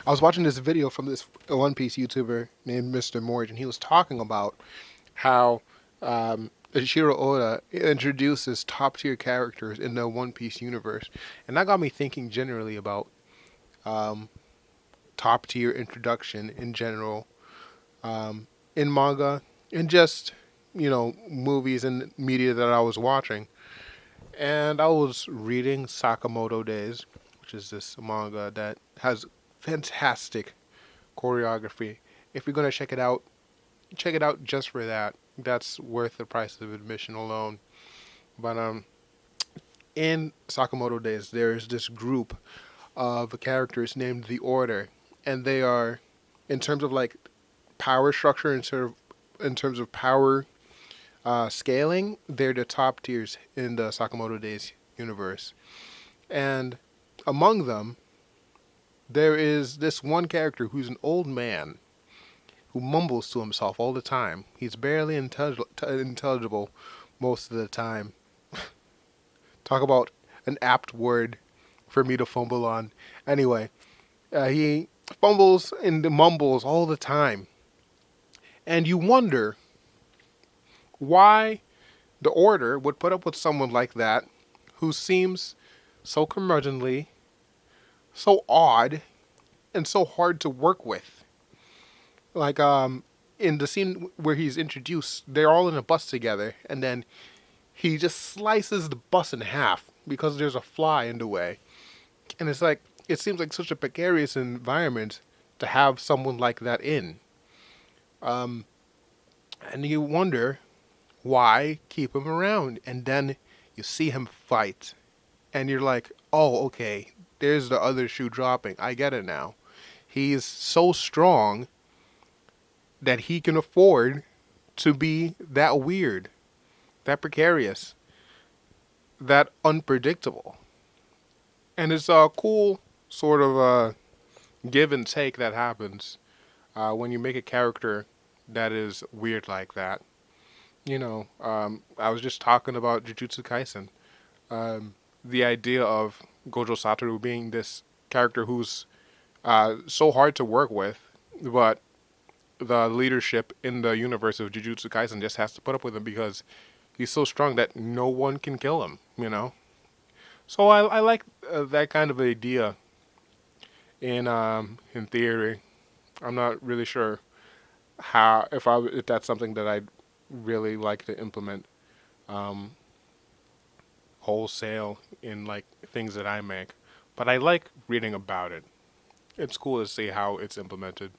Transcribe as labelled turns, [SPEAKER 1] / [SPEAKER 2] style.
[SPEAKER 1] I was watching this video from this One Piece YouTuber named Mr. Morge, and he was talking about how Eiichiro Oda introduces top tier characters in the One Piece universe, and that got me thinking generally about um, top tier introduction in general in manga and just movies and media that I was watching. And I was reading Sakamoto Days, which is this manga that has fantastic choreography. If you're gonna check it out just for that. That's worth the price of admission alone. But in Sakamoto Days, there is this group of characters named the Order, and they are, in terms of like power structure, in terms of power scaling, they're the top tiers in the Sakamoto Days universe. And among them, there is this one character who's an old man who mumbles to himself all the time. He's barely intelligible most of the time. Talk about an apt word for me to fumble on. Anyway, he fumbles and mumbles all the time. And you wonder why the Order would put up with someone like that who seems so curmudgeonly, so odd, and so hard to work with. Like in the scene where he's introduced, they're all in a bus together, and then he just slices the bus in half because there's a fly in the way. And it's like it seems like such a precarious environment to have someone like that in. Um, and you wonder why keep him around, and then you see him fight, and you're like, oh, okay, there's the other shoe dropping. I get it now. He's so strong that he can afford to be that weird, that precarious, that unpredictable. And it's a cool sort of give and take that happens when you make a character that is weird like that. I was just talking about Jujutsu Kaisen. The idea of Gojo Satoru being this character who's so hard to work with, but the leadership in the universe of Jujutsu Kaisen just has to put up with him because he's so strong that no one can kill him. So I like that kind of idea in theory. I'm not really sure how if that's something that I'd really like to implement um, wholesale in like things that I make, but I like reading about it. It's cool to see how it's implemented.